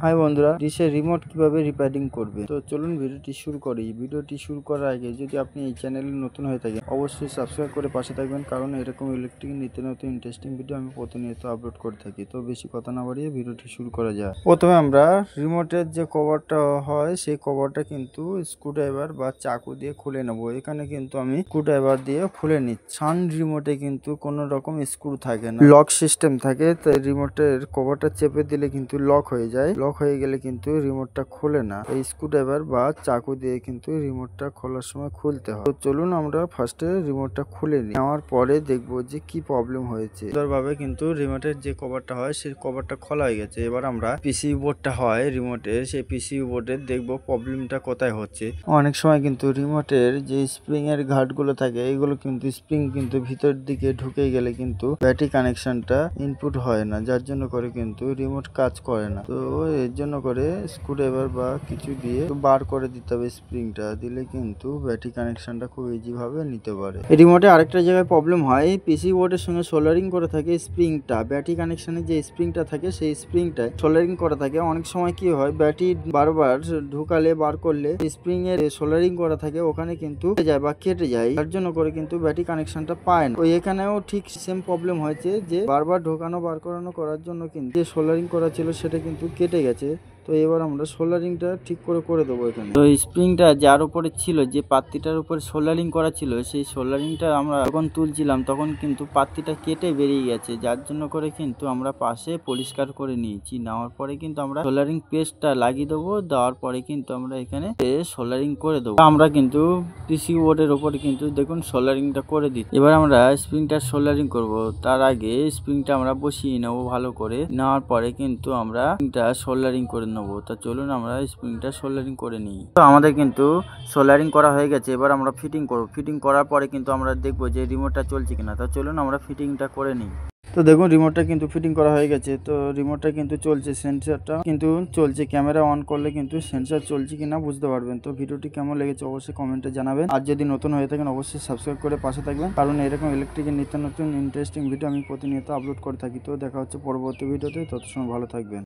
High বন্ধুরা, ডিশের remote কিভাবে repairing করবে। তো চলুন ভিডিওটি শুরু করি। ভিডিওটি শুরু করার আগে যদি আপনি এই চ্যানেলে নতুন হয়ে থাকেন অবশ্যই সাবস্ক্রাইব করে পাশে থাকবেন, কারণ এরকম ইলেকট্রিক নিত্য নতুন ইন্টারেস্টিং ভিডিও আমি প্রতিনিয়ত আপলোড করে থাকি। তো বেশি কথা না বাড়িয়ে ভিডিওটি শুরু করা যায়। প্রথমে আমরা রিমোটের যে কভারটা হয় সেই কভারটা কিন্তু স্ক্রুড্রাইভার বা চাকু দিয়ে খুলে নেব। এখানে কিন্তু আমি স্ক্রুড্রাইভার দিয়ে খুলে নিচ্ছি। সান রিমোটে কিন্তু কোনো রকম স্ক্রু থাকে না, লক সিস্টেম থাকে, তাই রিমোটের কভারটা চেপে দিলে কিন্তু লক হয়ে যায়। লক হয়ে গেলে কিন্তু রিমোটটা খোলে না। এই স্ক্রুড্রাইভার বা চাকু দিয়ে কিন্তু রিমোটটা খোলার সময় খুলতে হয়। তো চলুন আমরা ফার্স্টে রিমোটটা খুলে নিই, নেওয়ার পরে দেখবো যে কি প্রবলেম হয়েছে। সুন্দরভাবে কিন্তু রিমোটের যে কভারটা হয় সেই কভারটা খোলা হয়ে গেছে। এবার আমরা পিসিবি বোর্ডটা হয় রিমোটের, সেই পিসিবি বোর্ডের দেখবো প্রবলেমটা কোথায় হচ্ছে। অনেক সময় কিন্তু রিমোটের যে স্প্রিং এর ঘাট গুলো থাকে এগুলো কিন্তু স্প্রিং কিন্তু ভিতর দিকে ঢুকে গেলে কিন্তু ব্যাটারি কানেকশনটা ইনপুট হয় না, যার জন্য করে কিন্তু রিমোট কাজ করে না। তো এর জন্য করে স্ক্রুড্রাইভার বা কিছু দিয়ে বার করে দিতে হবে। স্প্রিংটা দিলে কিন্তু ব্যাটারি কানেকশনটা খুব ইজি ভাবে নিতে পারে। রিমোটে আরেকটা জায়গায় প্রবলেম হয়, পিসি বোর্ডের সঙ্গে সোল্ডারিং করে থাকে স্প্রিংটা, ব্যাটারি কানেকশনের যে স্প্রিংটা থাকে সেই স্প্রিংটা সোল্ডারিং করা থাকে। অনেক সময় কি হয়, ব্যাটারি বারবার ঢুকালে বার করলে স্প্রিং এর সোল্ডারিং করা থাকে ওখানে কিন্তু যায় বা কেটে যায়, তার জন্য করে কিন্তু ব্যাটারি কানেকশনটা পায় না। তো এখানেও ঠিক সেম প্রবলেম হয়েছে যে বারবার ঢোকানো বার করানো করার জন্য কিন্তু যে সোল্ডারিং করা ছিল সেটা কিন্তু কেটে গেছে। তো এবার আমরা সোল্ডারিংটা ঠিক করে দেবো এখানে। তো স্প্রিংটা যার উপরে ছিল, যে পাত্তিটার উপরে সোল্ডারিং করা ছিল, সেই সোল্ডারিংটা আমরা যখন তুলছিলাম তখন কিন্তু পাত্তিটা কেটে বেরিয়ে গেছে, যার জন্য করে কিন্তু আমরা পাশে পরিষ্কার করে নিয়েছি। নেওয়ার পরে কিন্তু আমরা সোল্ডারিং পেস্টটা লাগিয়ে দেবো। দেওয়ার পরে কিন্তু আমরা এখানে সোল্ডারিং করে দেবো। আমরা কিন্তু পিসি বোর্ডের উপরে কিন্তু দেখুন সোল্ডারিংটা করে দিই। এবার আমরা স্প্রিংটা সোল্ডারিং করব, তার আগে স্প্রিংটা আমরা বসিয়ে নেবো ভালো করে। নেওয়ার পরে কিন্তু আমরা সোল্ডারিং করে নেবো। তো চলুন আমরা স্প্রিংটা সোল্ডারিং করে নিই। তো আমাদের কিন্তু সোল্ডারিং করা হয়ে গেছে। এবার আমরা ফিটিং করব। ফিটিং করার পরে কিন্তু আমরা দেখবো যে রিমোটটা চলছে কিনা। তো চলুন আমরা ফিটিংটা করে নিই। তো দেখুন রিমোটটা কিন্তু ফিটিং করা হয়ে গেছে। তো রিমোটটা কিন্তু চলছে, সেন্সরটা কিন্তু চলছে। ক্যামেরা অন করলে কিন্তু সেন্সর চলছে কিনা বুঝতে পারবেন। তো ভিডিওটি কেমন লেগেছে অবশ্যই কমেন্টে জানাবেন। আর যদি নতুন হয়ে থাকেন অবশ্যই সাবস্ক্রাইব করে পাশে থাকবেন, কারণ এরকম ইলেকট্রিকের নিত্য নতুন ইন্টারেস্টিং ভিডিও আমি প্রতিনিয়ত আপলোড করে থাকি। তো দেখা হচ্ছে পরবর্তী ভিডিওতে, তত সময় ভালো থাকবেন।